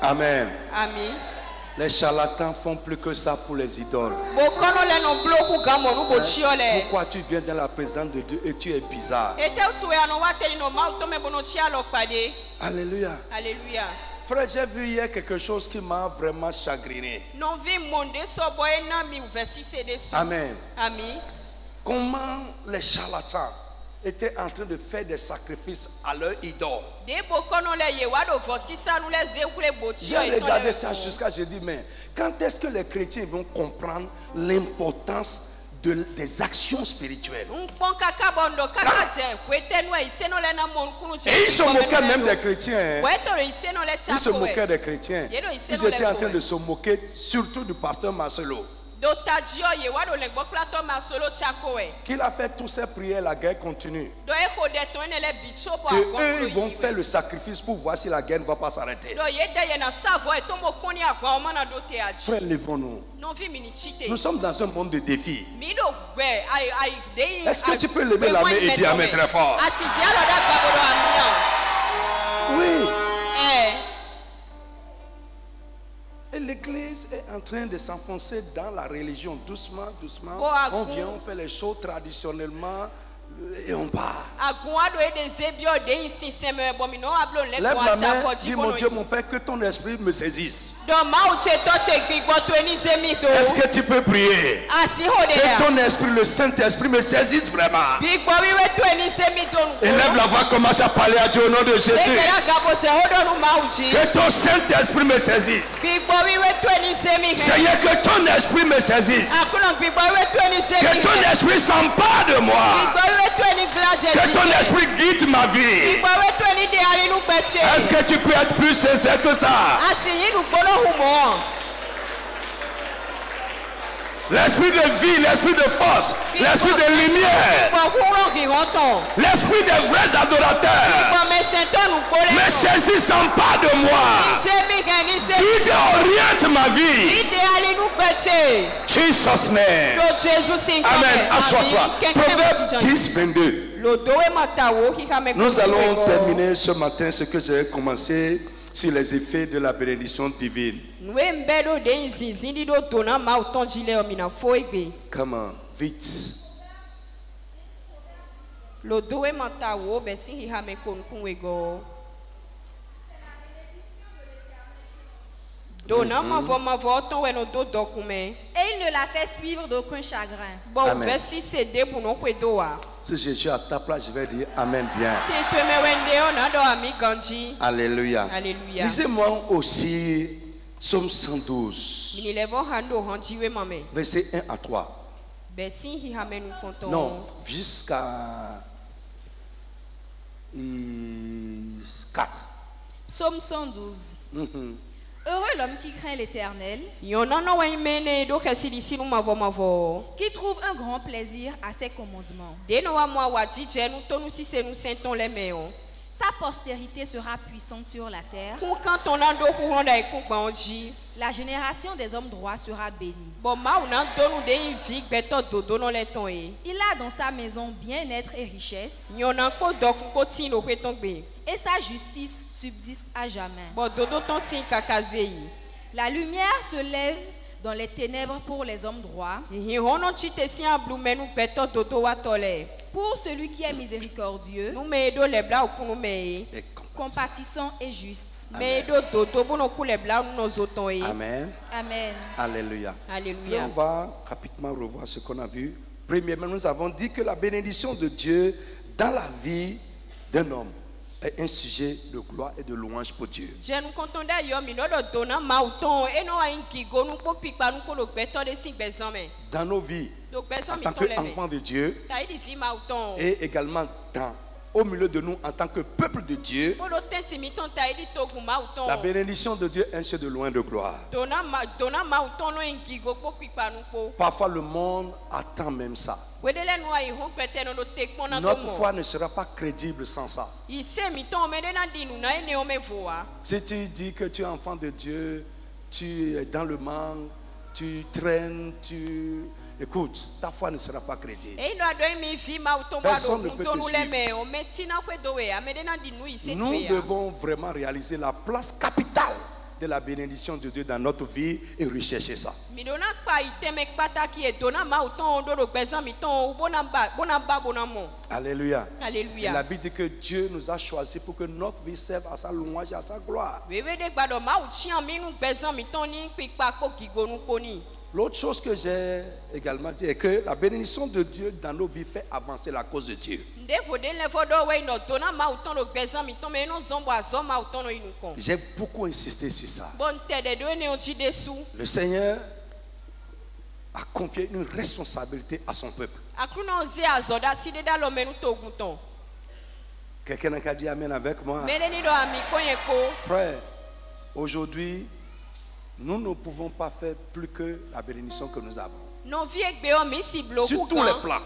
Amen. Amen. Les charlatans font plus que ça pour les idoles. Pourquoi tu viens dans la présence de Dieu et tu es bizarre? Alléluia. Alléluia. Frère, j'ai vu hier quelque chose qui m'a vraiment chagriné. Amen. Amen. Comment les charlatans étaient en train de faire des sacrifices à leur idole. J'ai regardé ça jusqu'à je dis mais quand est-ce que les chrétiens vont comprendre l'importance des actions spirituelles? Et ils se moquaient même des chrétiens. Ils se moquaient des chrétiens. Ils étaient en train de se moquer surtout du pasteur Marcelo. Qu'il a fait toutes ces prières, la guerre continue. Et eux, ils vont faire le sacrifice pour voir si la guerre ne va pas s'arrêter. Frère, lèvons-nous. Nous sommes dans un monde de défis. Est-ce que tu peux lever la main et dire amen très fort? Oui. Et l'église est en train de s'enfoncer dans la religion. Doucement, doucement. On vient, on fait les choses traditionnellement et on part. Lève la main, dis mon Dieu, mon Père, que ton esprit me saisisse. Est-ce que tu peux prier? Que ton esprit, le Saint-Esprit me saisisse vraiment. Élève la voix, commence à parler à Dieu au nom de Jésus. Que ton Saint-Esprit me saisisse. Seigneur, que ton esprit me saisisse. Que ton esprit s'empare de moi. Que ton esprit guide ma vie. Est-ce que tu peux être plus sincère que ça? L'esprit de vie, l'esprit de force, l'esprit de lumière, l'esprit des vrais adorateurs me saisit, s'empare de moi. Guide et oriente ma vie. Jesus name. Amen. Assois-toi. Proverbe 10, 22. Nous allons terminer ce matin ce que j'ai commencé sur les effets de la bénédiction divine. Comment? Vite. Et il ne la fait suivre d'aucun chagrin. Amen. Si je suis à ta place, je vais dire Amen bien. Alléluia. Alléluia. Lisez-moi aussi Psaume 112, verset 1 à 3. Non, jusqu'à 4. Psaume 112. Heureux l'homme qui craint l'Éternel, qui trouve un grand plaisir à ses commandements. Sa postérité sera puissante sur la terre. La génération des hommes droits sera bénie. Il a dans sa maison bien-être et richesse, et sa justice subsiste à jamais. La lumière se lève dans les ténèbres pour les hommes droits. Pour celui qui est miséricordieux, compatissant et juste. Amen. Amen. Amen. Alléluia. Alléluia. On va rapidement revoir ce qu'on a vu. Premièrement, nous avons dit que la bénédiction de Dieu dans la vie d'un homme est un sujet de gloire et de louange pour Dieu. Dans nos vies, en tant qu'enfants de Dieu, et également au milieu de nous en tant que peuple de Dieu, la bénédiction de Dieu est un sujet de louange et de gloire. Parfois le monde attend même ça. Notre foi ne sera pas crédible sans ça. Si tu dis que tu es enfant de Dieu, tu es dans le manque, tu traînes, écoute, ta foi ne sera pas crédible. Personne ne peut te suivre. Nous devons vraiment réaliser la place capitale de la bénédiction de Dieu dans notre vie et rechercher ça. Alléluia. Alléluia. La Bible dit que Dieu nous a choisis pour que notre vie serve à sa louange et à sa gloire. L'autre chose que j'ai également dit est que la bénédiction de Dieu dans nos vies fait avancer la cause de Dieu. J'ai beaucoup insisté sur ça. Le Seigneur a confié une responsabilité à son peuple. Quelqu'un a dit amen avec moi. Frère, aujourd'hui, nous ne pouvons pas faire plus que la bénédiction que nous avons. Sur tous les plans.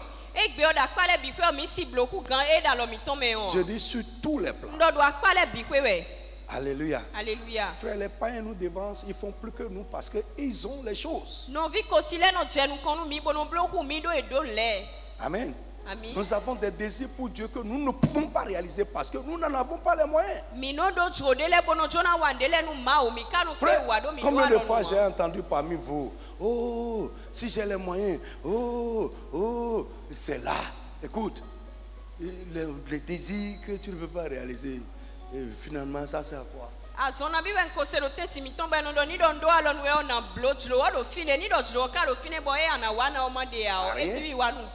Je dis sur tous les plans. Alléluia. Alléluia. Frère, les païens nous devancent, ils font plus que nous parce qu'ils ont les choses. Amen. Amen. Nous avons des désirs pour Dieu que nous ne pouvons pas réaliser parce que nous n'en avons pas les moyens. Frère, combien de fois j'ai entendu parmi vous, oh, si j'ai les moyens, oh, c'est là. Écoute, les désirs que tu ne peux pas réaliser, et finalement ça c'est à quoi?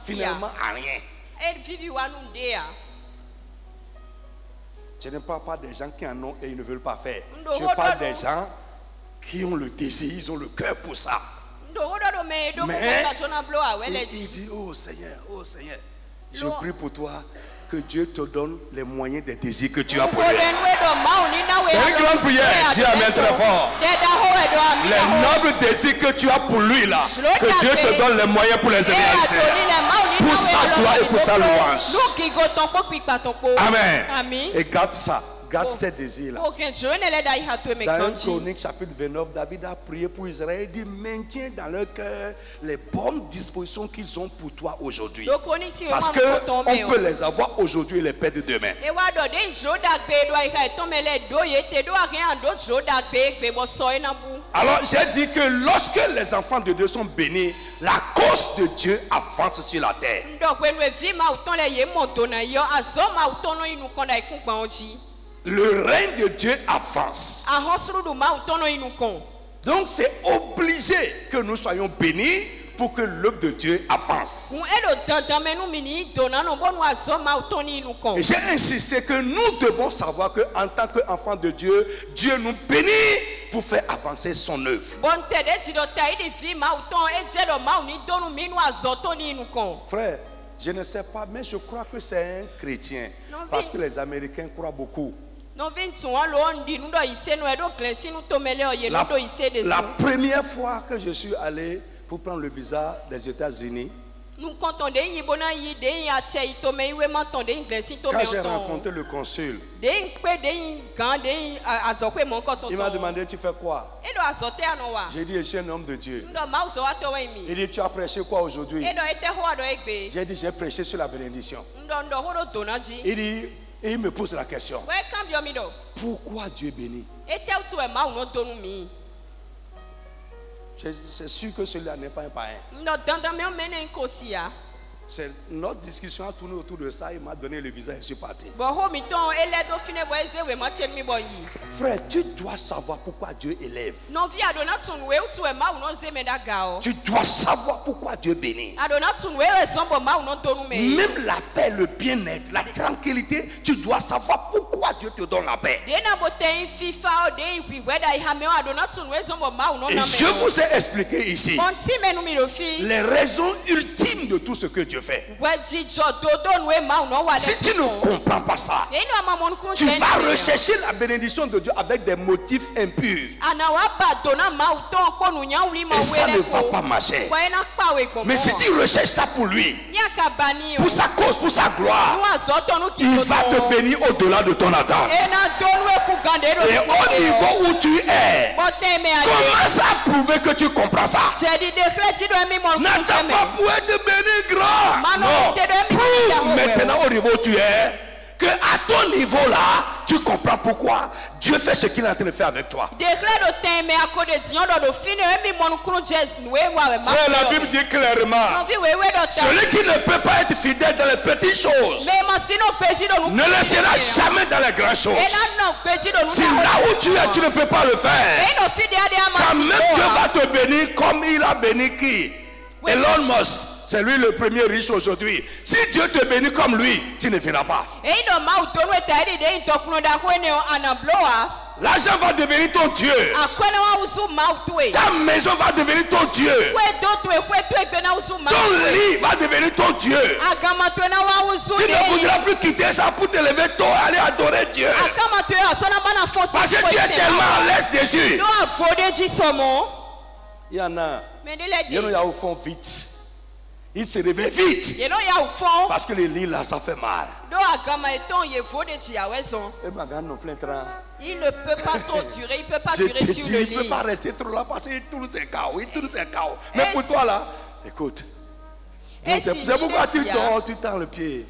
Finalement à rien. Je ne parle pas des gens qui en ont et ils ne veulent pas faire. Je parle des gens qui ont le désir, ils ont le cœur pour ça. Mais il dit, oh Seigneur, je prie pour toi que Dieu te donne les moyens des désirs que tu as pour lui. C'est une grande prière. Dis amen très fort. Les nobles désirs que tu as pour lui là, que Dieu te donne les moyens pour les réaliser. Pour sa gloire et pour sa louange. Amen. Et garde ça. Garde ces désirs-là. Dans 1 Chronique chapitre 29, David a prié pour Israël. Il dit, maintiens dans leur cœur les bonnes dispositions qu'ils ont pour toi aujourd'hui. Parce qu'on peut les avoir aujourd'hui et les perdre demain. Alors j'ai dit que lorsque les enfants de Dieu sont bénis, la cause de Dieu avance sur la terre. Le règne de Dieu avance. Donc c'est obligé que nous soyons bénis pour que l'œuvre de Dieu avance. Et j'ai insisté que nous devons savoir qu'en tant qu'enfants de Dieu, Dieu nous bénit pour faire avancer son œuvre. Frère, je ne sais pas, mais je crois que c'est un chrétien. Parce que les Américains croient beaucoup. La première fois que je suis allé pour prendre le visa des États-Unis, quand j'ai rencontré le consul, il m'a demandé, tu fais quoi? J'ai dit, je suis un homme de Dieu. Il dit, tu as prêché quoi aujourd'hui? J'ai dit, j'ai prêché sur la bénédiction. Il dit, et il me pose la question, pourquoi Dieu bénit? C'est sûr que celui-là n'est pas un païen. Notre discussion a tourné autour de ça. Il m'a donné le visa et je suis parti. Frère, tu dois savoir pourquoi Dieu élève. Tu dois savoir pourquoi Dieu bénit. Même la paix, le bien-être, la tranquillité, tu dois savoir pourquoi Dieu te donne la paix. Et je vous ai expliqué ici les raisons ultimes de tout ce que Dieu fait. Si tu ne comprends pas ça, tu vas rechercher la bénédiction de Dieu avec des motifs impurs. Et ça ne va pas marcher. Mais si tu recherches ça pour lui, pour sa cause, pour sa gloire, il va te bénir au-delà de ton attente. Et au niveau où tu es, commence à prouver que tu comprends ça. N'attends pas pour être béni grand. Non. Prouve maintenant au niveau où tu es que à ton niveau là, tu comprends pourquoi Dieu fait ce qu'il est en train de faire avec toi. Frère, la Bible dit clairement, celui qui ne peut pas être fidèle dans les petites choses ne le sera jamais dans les grandes choses. Si là où tu es, tu ne peux pas le faire, quand même Dieu va te bénir comme il a béni qui? Elon Musk. C'est lui le premier riche aujourd'hui. Si Dieu te bénit comme lui, tu ne finiras pas. L'argent va devenir ton Dieu. Ta maison va devenir ton Dieu. Ton lit va devenir ton Dieu. Tu ne voudras plus quitter ça pour te lever tôt et aller adorer Dieu. Parce que Dieu est tellement à l'aise dessus. Il y en a. Il y en a au fond vite. Il se réveille vite. Parce que les lits là, ça fait mal. Il ne peut pas trop durer, il ne peut pas durer sur le lit. Il ne peut pas rester trop là parce qu'il tourne ses chaos. Mais pour toi là, écoute. C'est pourquoi tu dors, tu tends le pied.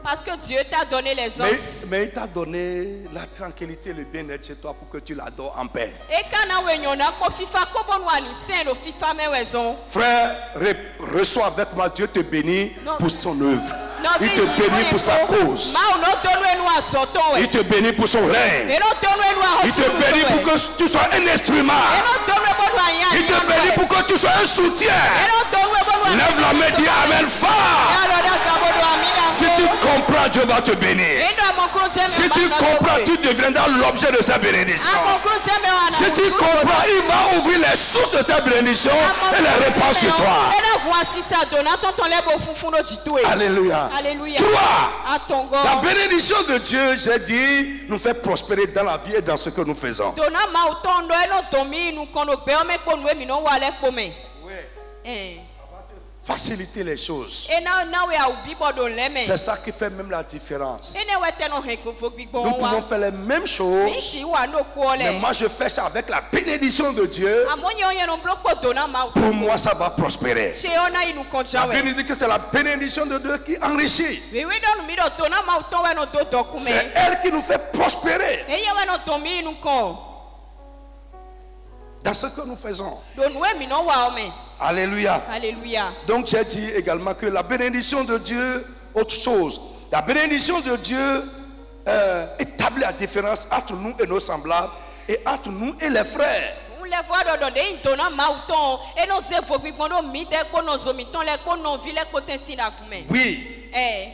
Parce que Dieu t'a donné les os. Mais il t'a donné la tranquillité et le bien-être chez toi pour que tu l'adores en paix. Frère, reçois avec moi, Dieu te bénit pour son œuvre. Il te bénit pour sa cause. Il te bénit pour son règne. Il te bénit pour que tu sois un instrument. Il te bénit pour que tu sois un soutien. Lève la main et dis Amen fort. Si tu comprends, Dieu va te bénir. Si tu comprends, tu deviendras l'objet de sa bénédiction. Si tu comprends, il va ouvrir les sources de sa bénédiction et les répandre sur toi. Alléluia. 3. La bénédiction de Dieu, j'ai dit, nous fait prospérer dans la vie et dans ce que nous faisons. Faciliter les choses. C'est ça qui fait même la différence. Nous pouvons faire les mêmes choses, mais moi je fais ça avec la bénédiction de Dieu. Pour moi ça va prospérer. La Bible dit que c'est la bénédiction de Dieu qui enrichit. C'est elle qui nous fait prospérer dans ce que nous faisons. Alléluia. Donc j'ai dit également que la bénédiction de Dieu, autre chose. La bénédiction de Dieu établit la différence entre nous et nos semblables et entre nous et les frères. Oui,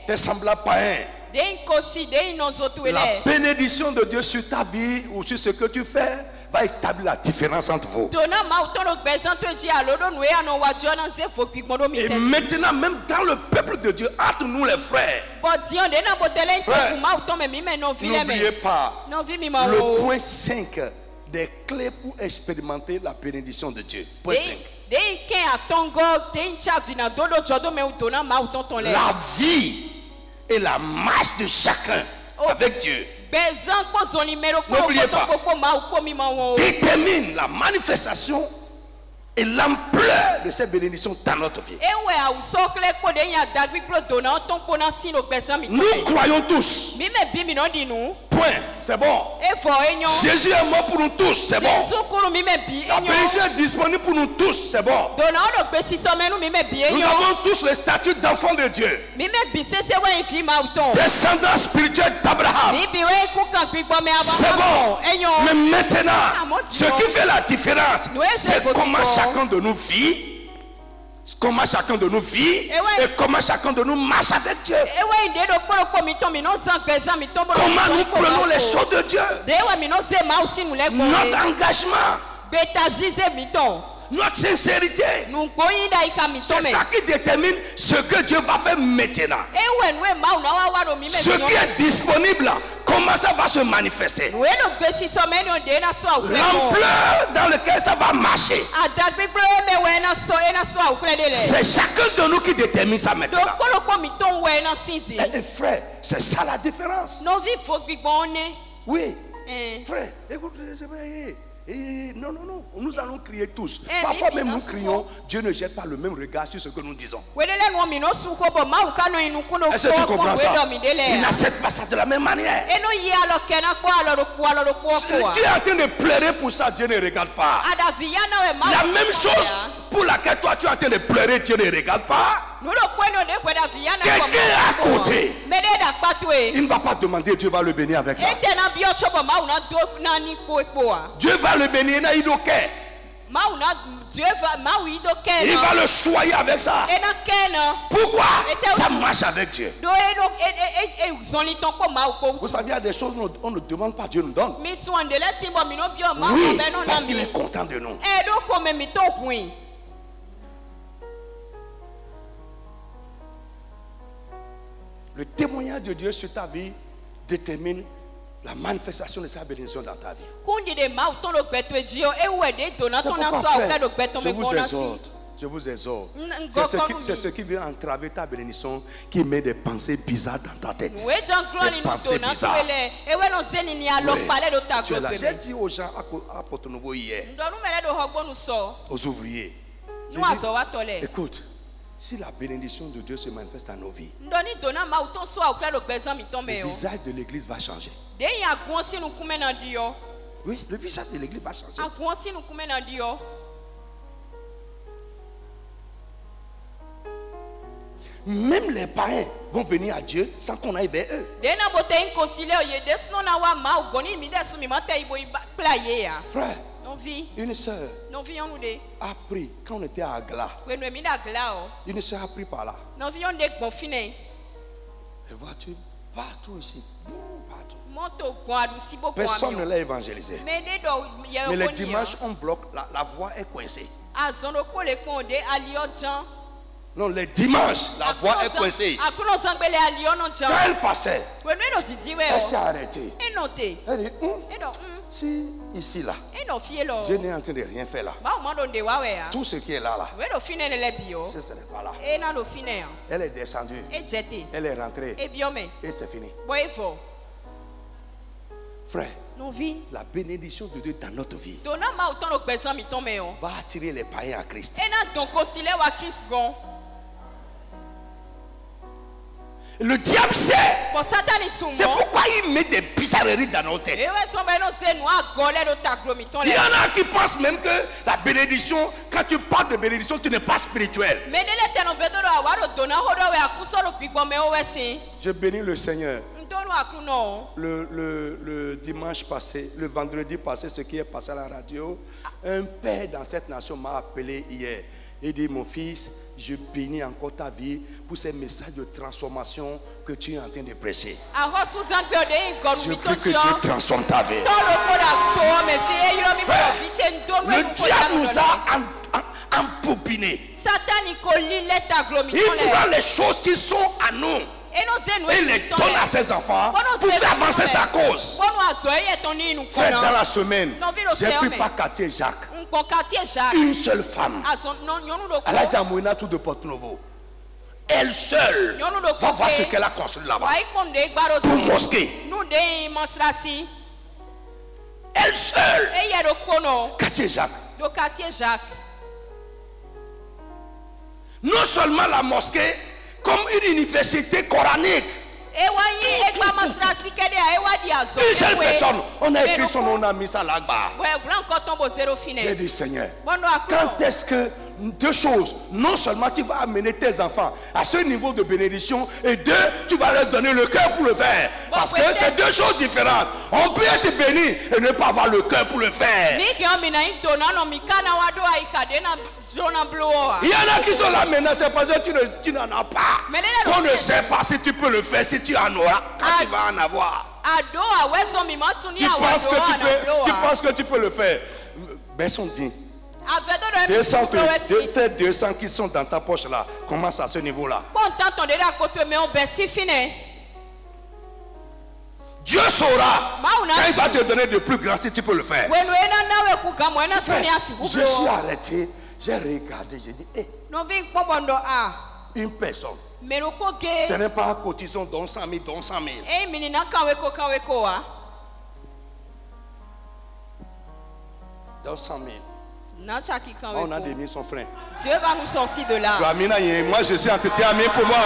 tes semblables païens. La bénédiction de Dieu sur ta vie ou sur ce que tu fais va établir la différence entre vous. Et maintenant, même dans le peuple de Dieu, entre nous les frères, n'oubliez pas le point 5 des clés pour expérimenter la bénédiction de Dieu. Point 5. La vie et la marche de chacun avec Dieu, n'oubliez pas, détermine la manifestation et l'ampleur de cette bénédiction dans notre vie. Nous croyons tous. Point, c'est bon. Jésus est mort pour nous tous, c'est bon. La bénédiction est disponible pour nous tous, c'est bon. Nous avons tous le statut d'enfant de Dieu, descendant spirituel d'Abraham. C'est bon. Mais maintenant, ce qui fait la différence, c'est comment chacun de nous vit. Comment chacun de nous vit et comment chacun de nous marche avec Dieu. Comment nous prenons les choses de Dieu. Notre engagement, notre sincérité, c'est ça qui détermine ce que Dieu va faire maintenant. Ce qui est disponible là, comment ça va se manifester. L'ampleur dans laquelle ça va marcher, c'est chacun de nous qui détermine ça maintenant. Et frère, c'est ça la différence. Oui, frère, écoute, Et non, nous allons crier tous. Parfois même nous crions, Dieu ne jette pas le même regard sur ce que nous disons. Est-ce que tu comprends ça? Il n'accepte pas ça de la même manière. Si tu es en train de pleurer pour ça, Dieu ne regarde pas. La même chose pour laquelle toi tu es en train de pleurer, Dieu ne regarde pas. Quelqu'un à côté, il ne va pas demander, Dieu va le bénir avec ça. Dieu va le bénir, il va le choyer avec ça. Pourquoi? Ça marche avec Dieu. Vous savez, il y a des choses qu'on ne demande pas, Dieu nous donne. Oui, parce qu'il est content de nous. Le témoignage de Dieu sur ta vie détermine la manifestation de sa bénédiction dans ta vie. Je vous exhorte. C'est ce qui vient entraver ta bénédiction, qui met des pensées bizarres dans ta tête. Des pensées bizarres. Tu es là. J'ai dit aux gens à Porto Novo hier, aux ouvriers, dit, écoute, si la bénédiction de Dieu se manifeste dans nos vies, le visage de l'église va changer. Oui, le visage de l'église va changer. Même les parents vont venir à Dieu sans qu'on aille vers eux. Frère, une soeur a pris, quand on était à Agla, une soeur a pris par là. Les voitures partout ici, partout. Personne ne l'a évangélisé. Mais les dimanches, on bloque, la voie est coincée. Non, les dimanches, la voie est coincée. Quand elle passait, elle s'est arrêtée. Elle dit, si ici là, Dieu n'est en train de rien faire là. Tout ce qui est là, ce n'est pas là. Elle est descendue. Elle est rentrée. Et c'est fini. Frère, la bénédiction de Dieu dans notre vie va attirer les païens à Christ. Le diable sait. C'est pourquoi il met des bizarreries dans nos têtes. Il y en a qui pensent même que la bénédiction, quand tu parles de bénédiction, tu n'es pas spirituel. Je bénis le Seigneur. Le dimanche passé, le vendredi passé, ce qui est passé à la radio, un père dans cette nation m'a appelé hier. Il dit, mon fils, je bénis encore ta vie pour ces messages de transformation que tu es en train de prêcher. Je prie que Dieu transforme ta vie. Frère, le diable nous a embobinés. Il prend les choses qui sont à nous et les donne à ses enfants pour faire avancer sa cause. Frère, dans la semaine, j'ai pris par quartier Jacques. Une seule femme. Elle a dit à Mouina tout de Porto Novo. Elle seule va voir ce qu'elle a construit là-bas. Pour mosquée. Elle seule. Quartier Jacques. Non seulement la mosquée, comme une université coranique. Une seule personne, on a écrit son nom, on a mis ça là-bas. J'ai dit, Seigneur, quand est-ce que deux choses, non seulement tu vas amener tes enfants à ce niveau de bénédiction, et deux, tu vas leur donner le cœur pour le faire. Parce que c'est deux choses différentes. On peut être béni et ne pas avoir le cœur pour le faire. Il y en a qui sont là maintenant, c'est parce que tu n'en as pas. On ne sait pas si tu peux le faire, si tu en auras, quand tu vas en avoir. Tu penses que tu peux le faire. Besson dit, 200 qui sont dans ta poche là, commence à ce niveau-là. Dieu saura quand il va te donner de plus grand si tu peux le faire. Je suis arrêté, j'ai regardé, j'ai dit, une personne. Ce n'est pas cotisons don 100 000, don 100 000. Dans 100 000. On a démis son frein. Dieu va nous sortir de là. Moi je suis entêté à pour moi.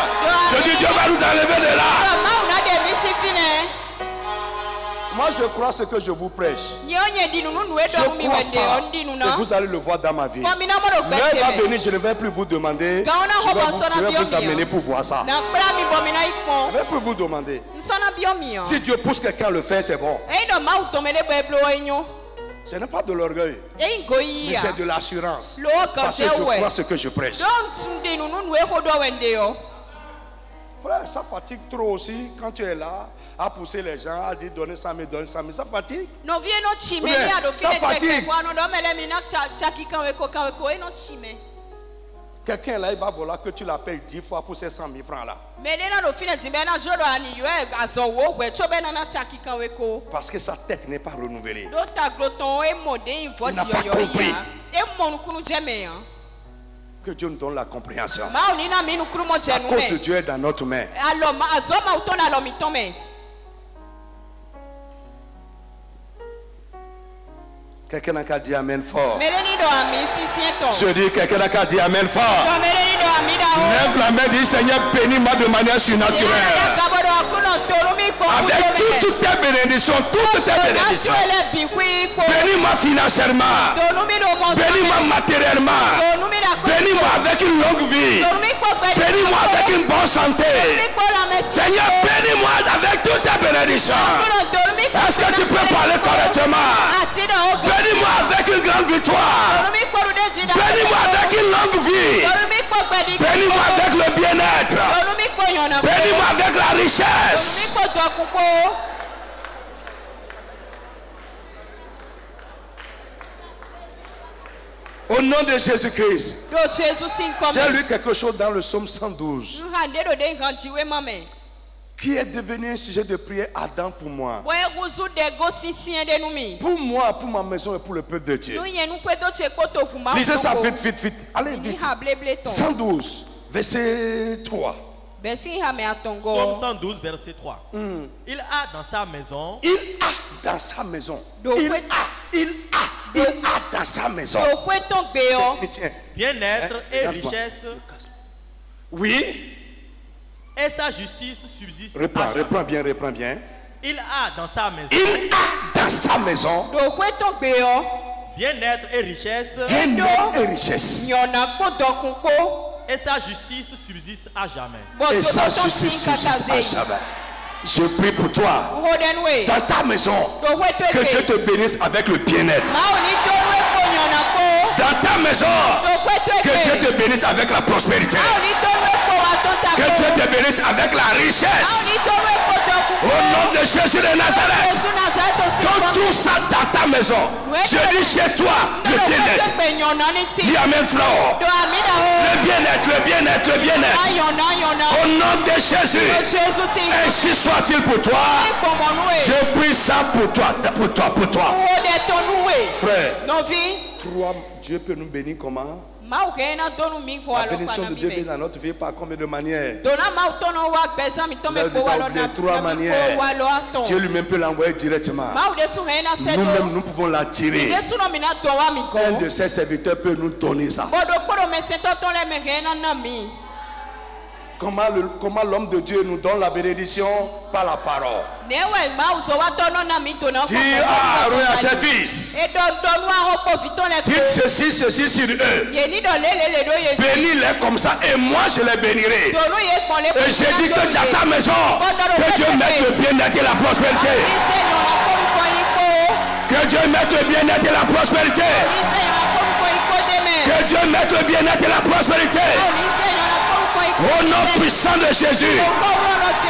Je dis Dieu va nous enlever de là. Moi je crois ce que je vous prêche. Je crois ça. Et vous allez le voir dans ma vie. L'heure va venir, je ne vais plus vous demander. Je vais vous amener pour voir ça. Je ne vais plus vous demander. Si Dieu pousse quelqu'un à le faire, c'est bon. Ce n'est pas de l'orgueil, mais c'est de l'assurance. Parce que je crois ce que je prêche. Frère, ça fatigue trop aussi quand tu es là à pousser les gens, à dire donnez 100 000, donnez 100 000. Ça fatigue. Frère, ça fatigue. Quelqu'un là, il va vouloir que tu l'appelles 10 fois pour ces 100 000 francs là. Parce que sa tête n'est pas renouvelée. Il n'a pas compris. Que Dieu nous donne la compréhension. À cause de Dieu est dans notre main. Quelqu'un n'a qu'à dire Amen fort. Je dis quelqu'un n'a qu'à dire Amen fort. Lève la main, dis Seigneur, bénis-moi de manière surnaturelle. Avec toutes tes bénédictions, Bénis-moi financièrement. Bénis-moi matériellement. Bénis-moi avec une longue vie. Bénis-moi avec une bonne santé. Seigneur, bénis-moi avec toutes tes bénédictions. Est-ce que tu peux parler correctement? Bénis-moi avec une grande victoire. Bénis-moi avec une longue vie. Bénis-moi avec le bien-être. Bénis-moi avec la richesse. Au nom de Jésus-Christ. J'ai lu quelque chose dans le psaume 112. Qui est devenu un sujet de prière ardent pour moi. Pour moi, pour ma maison et pour le peuple de Dieu. Lisez ça vite, vite, vite. Allez vite. 112, verset 3. Psaume 112, verset 3. Il a dans sa maison. Il a dans sa maison. Il a dans sa maison. Bien-être et richesse. Oui. Et sa justice subsiste. Reprends bien. Il a dans sa maison. Il a dans sa maison. Bien-être et richesse. Bien-être et richesse. Et sa justice subsiste à jamais. Et sa justice subsiste à jamais. Je prie pour toi. Dans ta maison. Que Dieu te bénisse avec le bien-être. Dans ta maison. Que Dieu te bénisse avec la prospérité. Que Dieu te bénisse avec la richesse. Au nom de Jésus de Nazareth. Quand tout ça dans ta maison. Je dis chez toi le bien-être. Dis Amen frère. Le bien-être. Au nom de Jésus. Ainsi soit-il pour toi. Je prie ça pour toi. Frère. Dieu peut nous bénir comment? La bénédiction de Dieu vient dans notre vie par combien de manières? Vous avez déjà oublié 3 manières. Dieu lui-même peut l'envoyer directement. Nous-mêmes, nous pouvons l'attirer. Un de ses serviteurs peut nous donner ça. Comment l'homme de Dieu nous donne la bénédiction? Par la parole. Dis à Aaron et à ses fils. Dites ceci sur eux. Bénis-les comme ça et moi je les bénirai. Et j'ai dit que dans ta maison, que Dieu mette le bien-être et la prospérité. Que Dieu mette le bien-être et la prospérité. Que Dieu mette le bien-être et la prospérité. Au nom puissant de Jésus,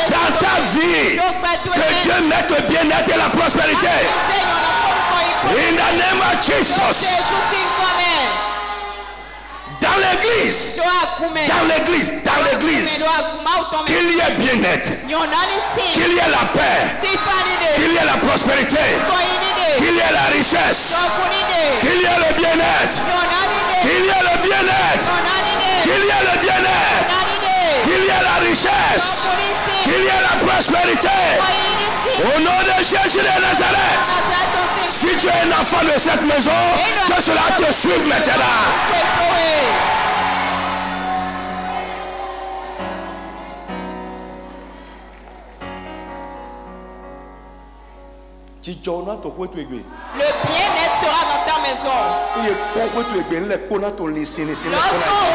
dans ta vie, que Dieu mette le bien-être et la prospérité. In the name of Jesus. Dans l'église, qu'il y ait bien-être, qu'il y ait la paix, qu'il y ait la prospérité, qu'il y ait la richesse, qu'il y ait le bien-être, qu'il y ait le bien-être, qu'il y ait le bien-être, qu'il y ait la richesse, qu'il y ait la prospérité. Au nom de Jésus de Nazareth. Si tu es un enfant de cette maison, que cela te suive maintenant. Le bien-être sera dans ta maison. Lorsqu'on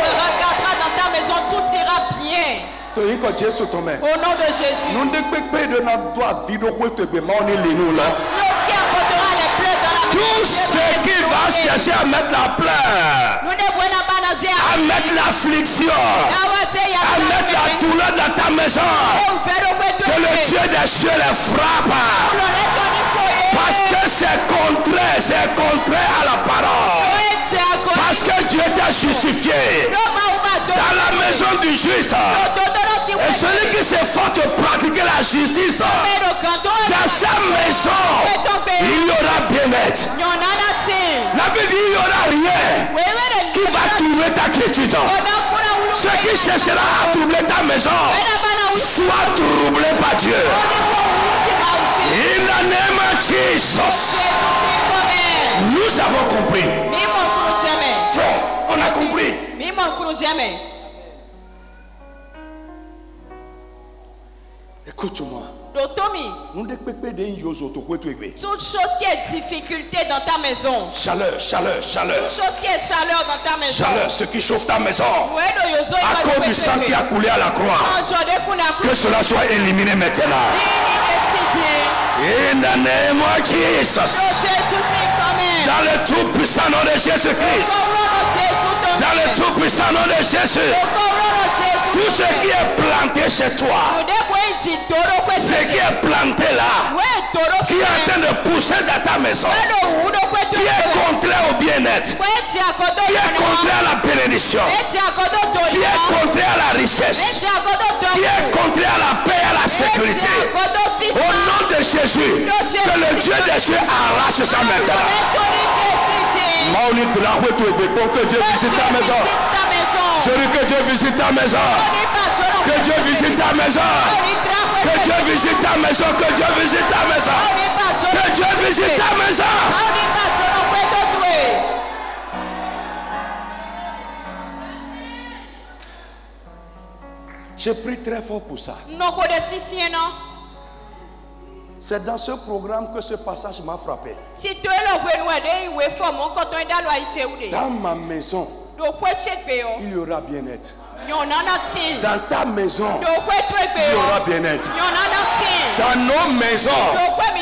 regardera dans ta maison, tout ira bien. Au nom de Jésus. Tout ce qui va chercher à mettre la pleure, à mettre l'affliction, à mettre la douleur dans ta maison, que le Dieu des cieux les frappe. Parce que c'est contraire à la parole. Parce que Dieu t'a justifié dans la maison du juste. Et celui qui s'efforce de pratiquer la justice, dans sa maison, il y aura bien-être. La Bible dit il n'y aura rien qui va troubler ta quiétude. Ce qui cherchera à troubler ta maison, soit troublé par Dieu. In the name of Jesus. Nous avons compris. Frère, on a compris. Écoute-moi. Toute chose qui est difficulté dans ta maison. Chaleur. Toute chose qui est chaleur dans ta maison. Chaleur, ce qui chauffe ta maison. À cause du sang qui a coulé à la croix. Que cela soit éliminé maintenant. In the name of Jesus. Dans le tout puissant nom de Jésus-Christ. Dans le tout puissant nom de Jésus. Tout ce qui est planté chez toi, ce qui est planté là, qui est en train de pousser dans ta maison, qui est contraire au bien-être, qui est contraire à la bénédiction, qui est contraire à la richesse, qui est contraire à la paix et à la sécurité, au nom de Jésus, que le Dieu des cieux arrache ça maintenant. Que Dieu visite ta maison. Je dis que Dieu visite ta maison. Que Dieu visite ta maison. Que Dieu visite ta maison. Que Dieu visite ta maison. Que Dieu visite ta maison. J'ai pris très fort pour ça. C'est dans ce programme que ce passage m'a frappé. Dans ma maison, il y aura bien-être. Dans ta maison, il y aura bien-être. Dans nos maisons,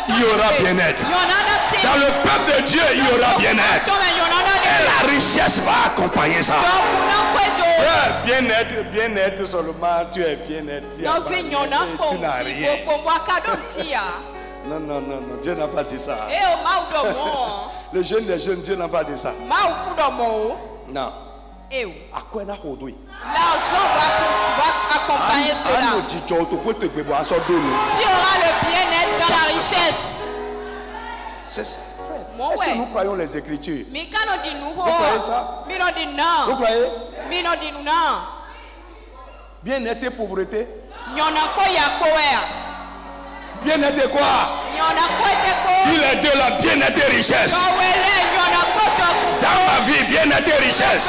il y aura bien-être. Dans le peuple de Dieu, il y aura bien-être. Et la richesse va accompagner ça. Bien-être seulement, tu es bien-être. Tu n'as rien. Non, Dieu n'a pas dit ça. Le jeune des jeunes, Dieu n'a pas dit ça. Non. L'argent va accompagner cela. Tu auras le bien-être dans la richesse. C'est ça. Est-ce que nous croyons les Écritures? Vous croyez ça? Vous croyez? Bien-être et pauvreté. Bien-être et quoi? Dis les deux là, bien-être et richesse. Dans ma vie, bien-être et richesse.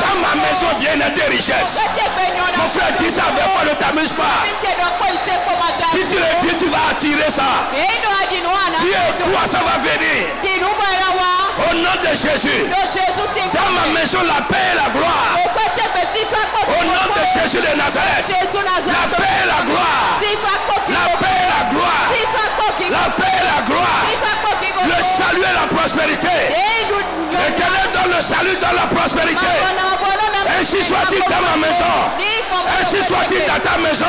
Dans ma maison, bien-être et richesse. Mon frère, dis ça avec foi, ne t'amuse pas. Si tu le dis, tu vas attirer ça. Dis quoi ça va venir. Au nom de Jésus. Dans ma maison, la paix et la gloire. Au nom de Jésus de Nazareth. La paix et la gloire. La paix et la gloire. La paix et la gloire. Le salut et la prospérité. L'Éternel donne le salut dans la prospérité. Ainsi soit-il dans ma maison. Ainsi soit-il dans ta maison.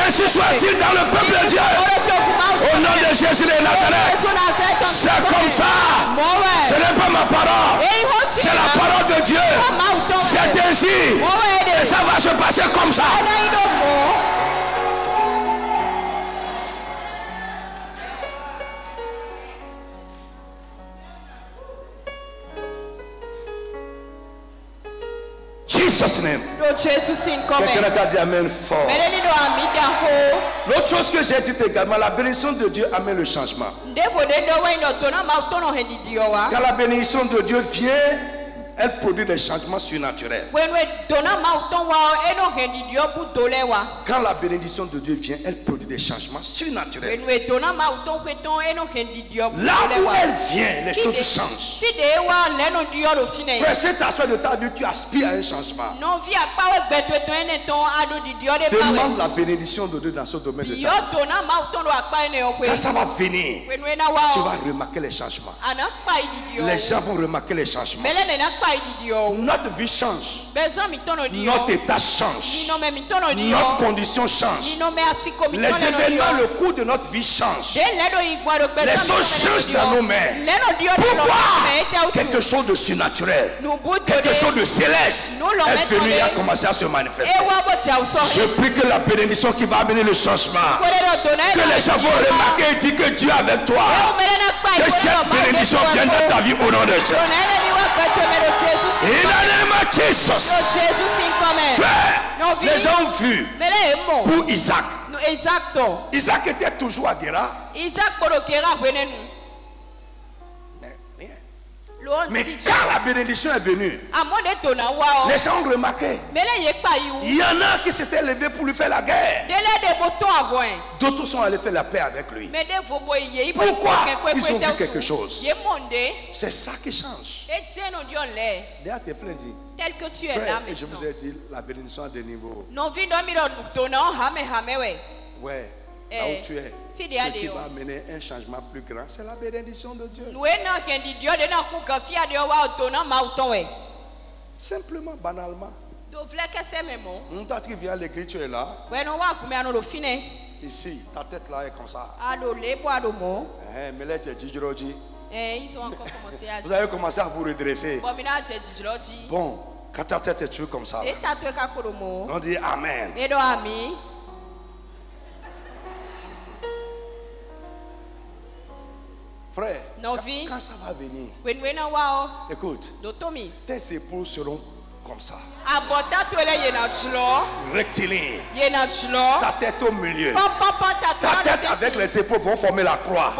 Ainsi soit-il dans le peuple de Dieu. Au nom de Jésus de Nazareth. C'est comme ça. Ce n'est pas ma parole. C'est la parole de Dieu. C'est ainsi. Et ça va se passer comme ça. Jesus' name. Quelqu'un a dit amen fort. L'autre chose que j'ai dit également, la bénédiction de Dieu amène le changement. Quand la bénédiction de Dieu vient, elle produit des changements surnaturels. Quand la bénédiction de Dieu vient, elle produit des changements surnaturels. Là où elle vient, les choses changent. Frère, cette aspect de ta vie, tu aspires à un changement. Demande la bénédiction de Dieu dans ce domaine de ta vie. Quand ça va venir, tu vas remarquer les changements. Les gens vont remarquer les changements. Notre vie change. Notre état change. Notre condition change. Les événements, le cours de notre vie change. Les choses changent dans nos mains. Pourquoi? Quelque chose de surnaturel, quelque chose de céleste est venu et a commencé à se manifester. Je prie que la bénédiction qui va amener le changement, que les gens vont remarquer et dire que Dieu est avec toi. Que cette bénédiction vienne dans ta vie au nom de Jésus. In the name of Jesus. Frère, les gens ont vu pour Isaac. Isaac était toujours à Guéra. Mais quand la bénédiction est venue, les gens ont remarqué. Il y en a qui s'étaient levés pour lui faire la guerre. D'autres sont allés faire la paix avec lui. Pourquoi? Ils ont vu quelque chose. C'est ça qui change. D'ailleurs, tes frères disent, tel que tu es frère, là et je vous ai dit, la bénédiction a des niveaux. Ouais. Là où tu es, ce qui va amener un changement plus grand, c'est la bénédiction de Dieu. Simplement, banalement. Toi qui viens à l'église, tu es là. Ici, ta tête là est comme ça. Mais là, tu es Djidjirodji. Vous avez commencé à vous redresser. Bon, quand ta tête est toujours comme ça, on dit Amen. Frère, quand ça va venir, écoute, tes épaules seront comme ça. Rectiligne. Ta tête au milieu. Ta tête avec les épaules vont former la croix.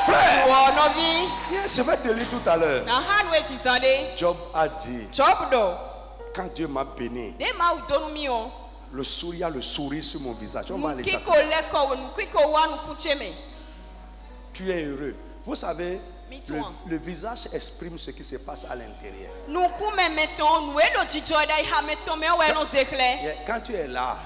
Frère, je vais te lire tout à l'heure. Job a dit, quand Dieu m'a béni, le sourire, le sourire sur mon visage. On va aller ça. Tu es heureux. Vous savez, le visage exprime ce qui se passe à l'intérieur. Quand tu es là,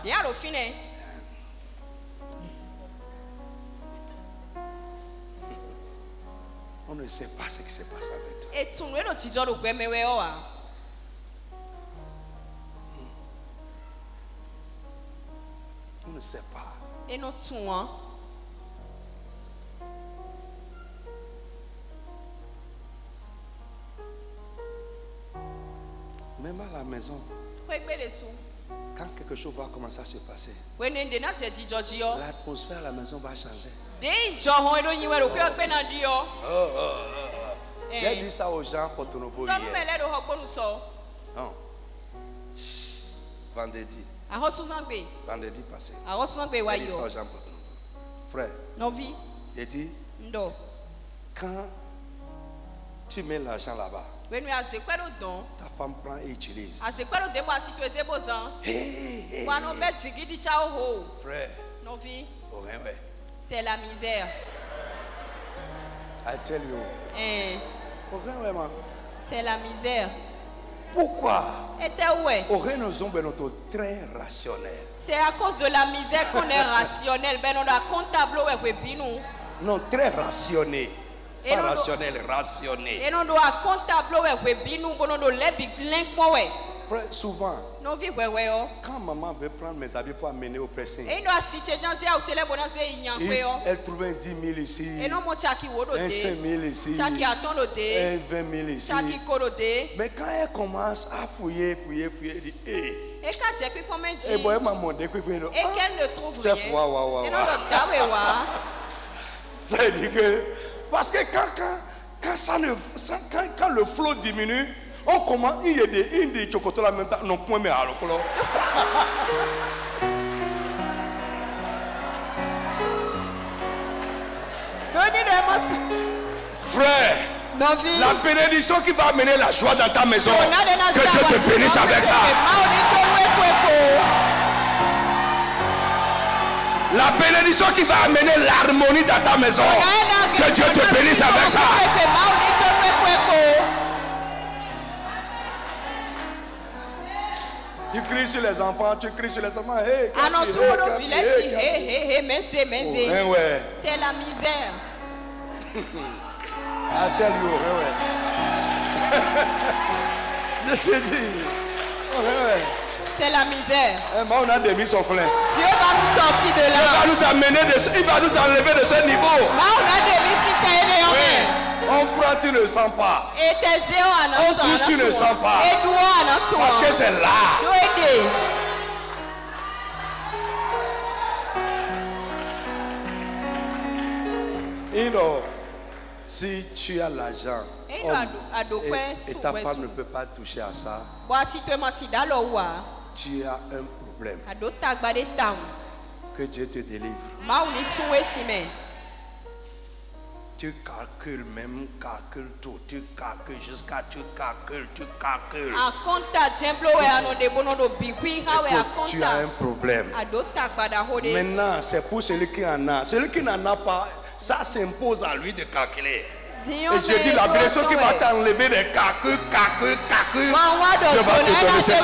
on ne sait pas ce qui se passe avec toi. On ne sait pas. Même à la maison, quand quelque chose va commencer à se passer, l'atmosphère à la maison va changer. J'ai dit ça aux gens pour Tonobo hier. Non. Vendredi passé. J'ai dit ça aux gens pour Tonobo. Frère, j'ai dit, quand tu mets l'argent là-bas, ta femme prend et utilise. Frère, c'est la misère. I tell you. C'est la misère. Pourquoi? Très rationnel. C'est à cause de la misère qu'on est rationnel. Non, très rationné. Pas rationnel, rationné. Et on doit comptable. Frère, souvent, quand maman veut prendre mes habits pour amener au pressing, elle trouve un 10 000 ici, un 5 000 ici, un 20 000 ici. Mais quand elle commence à fouiller, elle dit, et qu'elle ne trouve rien. Ça veut dire que, parce que quand le flot diminue, On commence, il y a des chocolats là même temps, non point mais alors. Frère, la bénédiction qui va amener la joie dans ta maison, que Dieu te bénisse avec ça. La bénédiction qui va amener l'harmonie dans ta maison, que Dieu te bénisse avec ça. Tu cries sur les enfants, tu cries sur les enfants. Hey, c'est la misère. I tell you, je te dis. C'est la misère. On a des mis son flingue. Dieu va nous sortir de là. Dieu va nous amener il va nous enlever de ce niveau. On croit tu ne sens pas. On touche tu ne sens pas. Parce que c'est là. You know, si tu as l'argent et ta femme ne peut pas toucher à ça, tu as un problème. Que Dieu te délivre. Tu calcules même, calcules tout, tu calcules jusqu'à tu calcules. Écoute, tu as un problème. Maintenant, c'est pour celui qui en a. Celui qui n'en a pas, ça s'impose à lui de calculer. Et je dis la bénédiction qui va t'enlever des calculs. Je vais te donner cette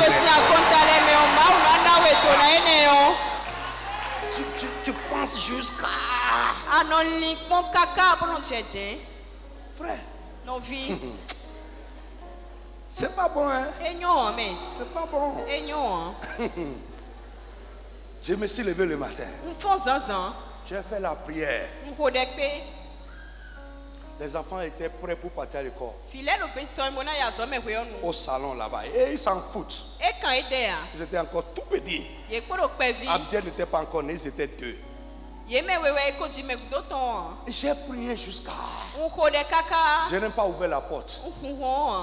tu penses jusqu'à... Frère. C'est pas bon, hein? C'est pas bon. Je me suis levé le matin. J'ai fait la prière. Les enfants étaient prêts pour partir à l'école. Au salon là-bas. Et ils s'en foutent. Ils étaient encore tout petits. Abdiel n'était pas encore né, ils étaient deux. J'ai prié jusqu'à... Je n'ai pas ouvert la porte.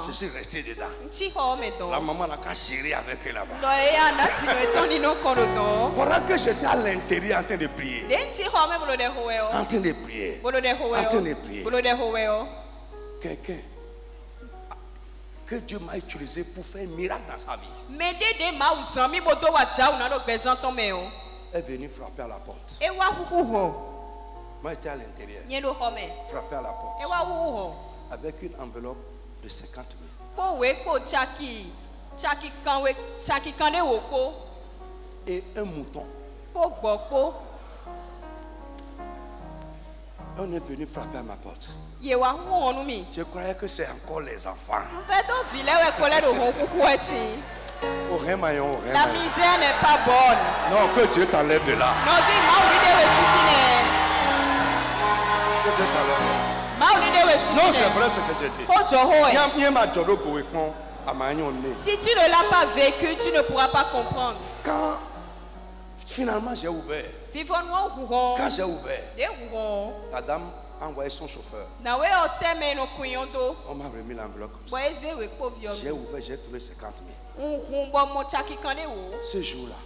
Je suis resté dedans. La maman n'a qu'à gérer avec elle là-bas. Pendant que j'étais à l'intérieur en train de prier. En train de prier. Quelqu'un que Dieu m'a utilisé pour faire un miracle dans sa vie est venu frapper à la porte. Moi j'étais à l'intérieur. Frapper à la porte. Avec une enveloppe de 50 000. Et un mouton. On est venu frapper à ma porte. Je croyais que c'est encore les enfants. La misère n'est pas bonne. Non, que Dieu t'enlève de là. Que Dieu t'enlève. Non, c'est vrai ce que je dis. Si tu ne l'as pas vécu, tu ne pourras pas comprendre. Quand finalement j'ai ouvert, quand j'ai ouvert, la dame a envoyé son chauffeur. On m'a remis l'enveloppe comme ça. J'ai ouvert, j'ai trouvé 50 000. Ce jour-là,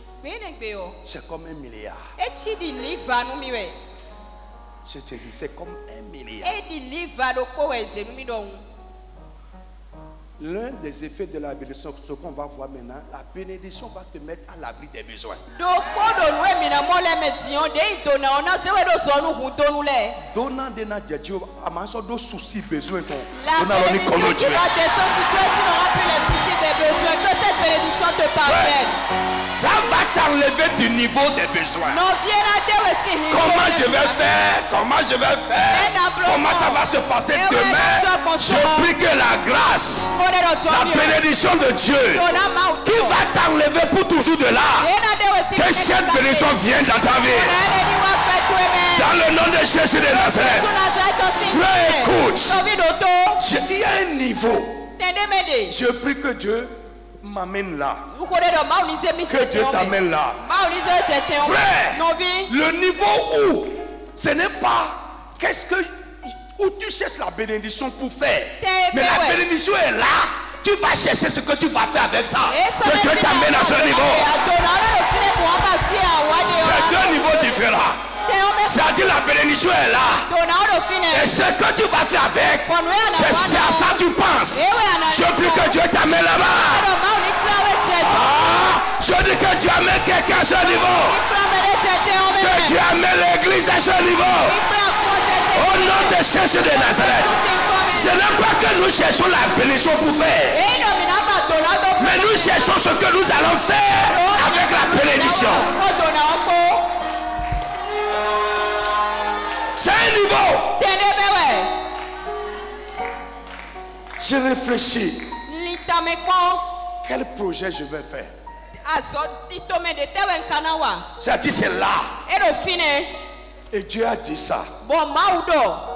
c'est comme 1 milliard. Je te dis, c'est comme 1 milliard. L'un des effets de la bénédiction, ce qu'on va voir maintenant, la bénédiction va te mettre à l'abri des besoins. Donnant des nadjadjo, amaso do soucis besoin ton. La bénédiction qui va descendre sur toi, tu n'auras plus les soucis des besoins. Que cette bénédiction te parvienne. Ça va t'enlever du niveau des besoins. Comment je vais faire? Comment je vais faire? Comment ça va se passer demain? Je prie que la grâce, la bénédiction de Dieu qui va t'enlever pour toujours de là, que cette bénédiction vienne dans ta vie. Dans le nom de Jésus de Nazareth. Frère, écoute. Il y a un niveau. Je prie que Dieu m'amène là. Que Dieu t'amène là. Frère, le niveau où ce n'est pas où tu cherches la bénédiction pour faire. Mais la bénédiction est là. Tu vas chercher ce que tu vas faire avec ça. Que Dieu t'amène à ce niveau. C'est deux niveaux différents. C'est-à-dire la bénédiction est là. Et ce que tu vas faire avec, c'est à ça que tu penses. Je prie que Dieu t'amène là-bas. Je dis que Dieu amène quelqu'un à ce niveau. Que Dieu amène l'église à ce niveau. Au nom de Jésus de Nazareth. Ce n'est pas que nous cherchons la bénédiction pour faire. Mais nous cherchons ce que nous allons faire avec la bénédiction. C'est un niveau. Je réfléchis. Quel projet je vais faire? C'est-à-dire c'est là. Et Dieu a dit ça.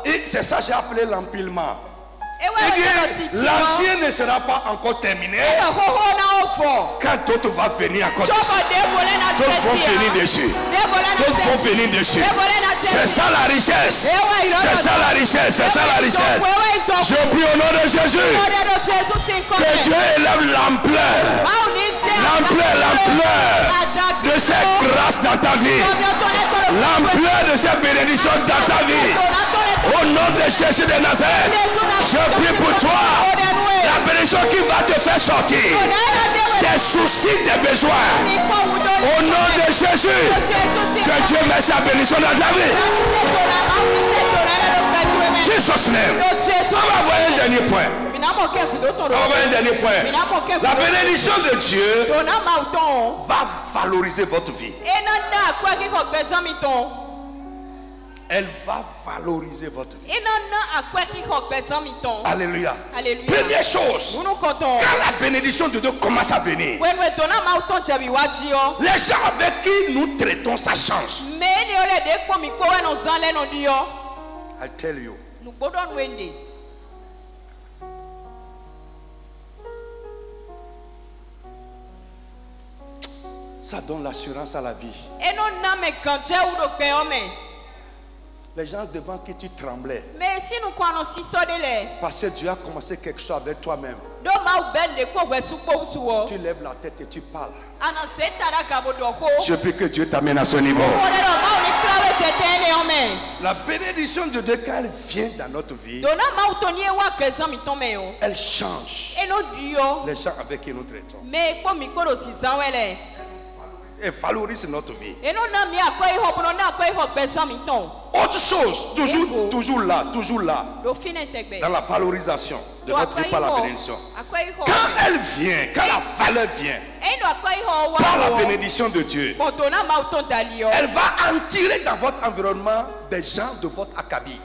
Et c'est ça que j'ai appelé l'empilement. L'ancien ne sera pas encore terminé. Quand d'autres vont venir encore dessus. D'autres vont venir dessus. D'autres vont venir dessus. C'est ça la richesse. C'est ça la richesse. C'est ça la richesse. Je prie au nom de Jésus que Dieu élève l'ampleur. L'ampleur de cette grâce dans ta vie. L'ampleur de cette bénédiction dans ta vie. Au nom de Jésus de Nazareth, je prie pour toi la bénédiction qui va te faire sortir des soucis, des besoins. Au nom de Jésus, que Dieu mette sa bénédiction dans ta vie. Jesus name. On va voir un dernier point. On va voir un dernier point. La bénédiction de Dieu va valoriser votre vie. Elle va valoriser votre vie. Alléluia. Première chose, quand la bénédiction de Dieu commence à venir, les gens avec qui nous traitons, ça change. I tell you. Ça donne l'assurance à la vie. Les gens devant qui tu tremblais. Parce que Dieu a commencé quelque chose avec toi-même. Tu lèves la tête et tu parles. Je prie que Dieu t'amène à ce niveau. La bénédiction de Dieu, quand elle vient dans notre vie, elle change les gens avec qui nous traitons. Elle valorise notre vie. Autre chose, toujours là, dans la valorisation de notre vie par la bénédiction. Quand elle vient, quand la valeur vient, par la bénédiction de Dieu, elle va en tirer dans votre environnement des gens de votre acabit.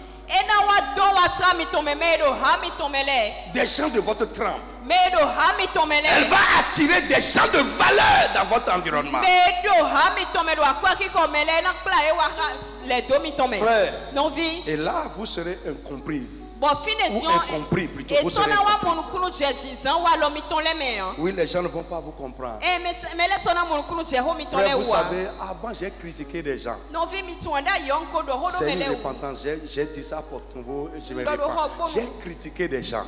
Des gens de votre trempe. Elle va attirer des gens de valeur dans votre environnement. Frère, et là vous serez incomprise. Ou incompris plutôt. Vous serez incompris. Oui, les gens ne vont pas vous comprendre. Frère, vous savez, avant j'ai critiqué des gens. C'est une repentance. J'ai dit ça pour vous. Je me repens. J'ai critiqué des gens.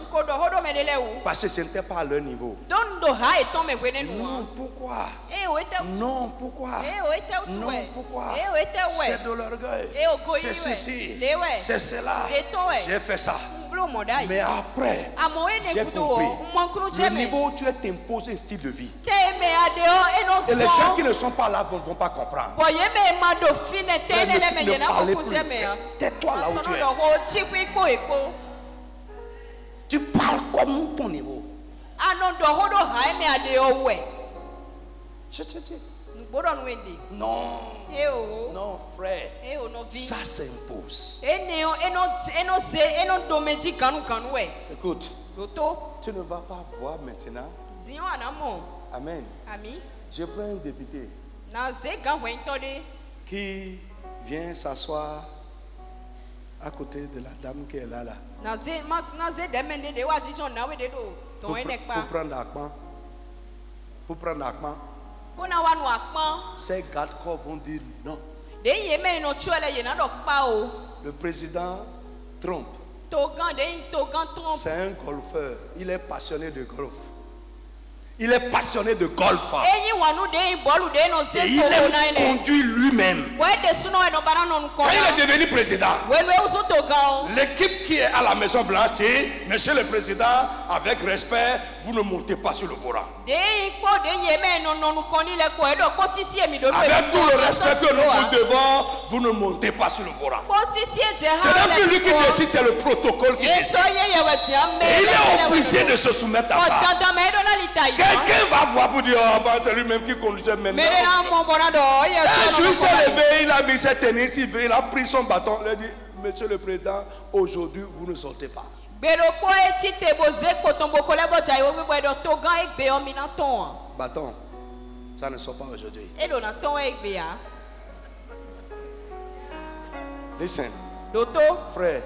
Parce que je n'étais pas à leur niveau. Non, pourquoi? Non, pourquoi? Non, pourquoi? C'est de l'orgueil. C'est ceci. C'est cela. J'ai fait ça. Mais après, j'ai compris. Le niveau où tu es imposé un style de vie. Et les gens qui ne sont pas là ne vont pas comprendre. Ne parlez plus. Tais-toi là où tu es. Tu parles comme ton niveau. Je te dis. Non. Non, frère. Ça s'impose. Écoute. Tu ne vas pas voir maintenant. Amen. Je prends un député qui vient s'asseoir à côté de la dame qui est là. Pour prendre Akman. Pour prendre Akman. Ces gardes-corps vont dire non. Le président Trump C'est un golfeur. Il est passionné de golf. Il est passionné de golf. Et il aime conduire lui-même. Quand il est devenu président, l'équipe qui est à la Maison Blanche dit, Monsieur le Président, avec respect, vous ne montez pas sur le volant. Avec tout le respect que nous vous devons, vous ne montez pas sur le volant. Ce n'est plus lui qui décide, c'est le protocole qui décide. Et il est obligé de se soumettre à ça. Quelqu'un va voir pour dire, oh, c'est lui-même qui conduisait maintenant. Un jour, il s'est levé, il a mis ses tennis, il a pris son bâton, il a dit, Monsieur le Président, aujourd'hui, vous ne sortez pas. Bâton, ça ne sort pas aujourd'hui. Listen, frère,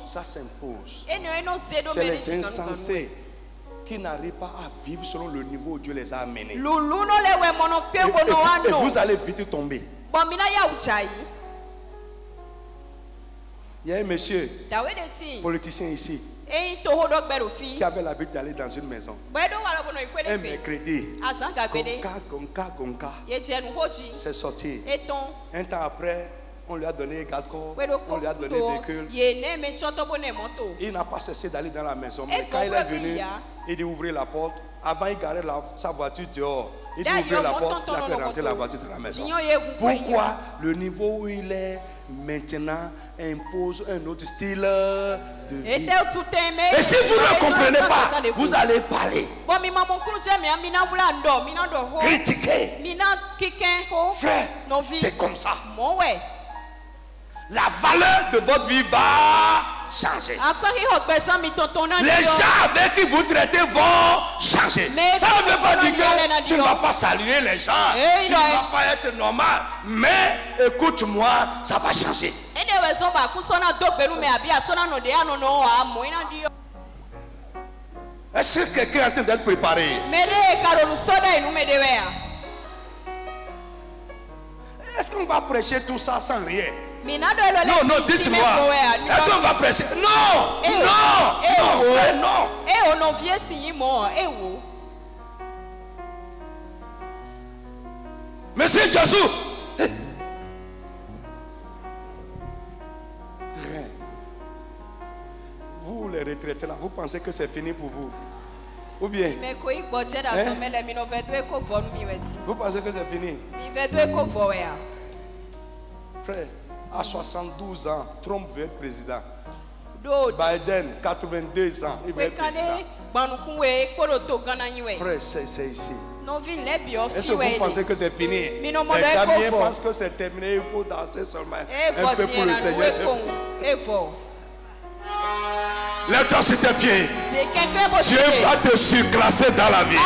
ça s'impose. C'est les insensés qui n'arrivent pas à vivre selon le niveau où Dieu les a amenés. Et vous allez vite tomber. Il y a un monsieur, politicien ici, qui avait l'habitude d'aller dans une maison. Un mercredi, Gonka, c'est sorti. Un temps après, on lui a donné garde-corps, on lui a donné véhicule. Il n'a pas cessé d'aller dans la maison. Mais quand il est venu, il dit ouvrir la porte. Avant, il garait sa voiture dehors. Il dit ouvrir la porte, il a fait rentrer la voiture dans la maison. Pourquoi le niveau où il est maintenant impose un autre style de vie? Et si vous ne comprenez pas, vous allez parler, critiquer. Frère, c'est comme ça. La valeur de votre vie va changer. Les gens avec qui vous traitez vont changer. Ça ne veut pas dire que tu ne vas pas saluer les gens, tu ne vas pas être normal. Mais écoute-moi, ça va changer. Est-ce que quelqu'un est en train d'être préparé? Est-ce qu'on va prêcher tout ça sans rien? Non, dites-moi. Est-ce qu'on va prêcher? Non. Monsieur Jésus. Vous les retraités là, vous pensez que c'est fini pour vous? Ou bien? Vous pensez que c'est fini? Frère, à 72 ans, Trump veut être président. Biden, 82 ans, il veut être président. Frère, c'est ici. Est-ce que vous pensez que c'est fini? Les Ghanéens pensent que c'est terminé, il faut danser seulement un peu pour le Seigneur. Lève-toi sur tes pieds. Dieu va te surclasser dans la vie.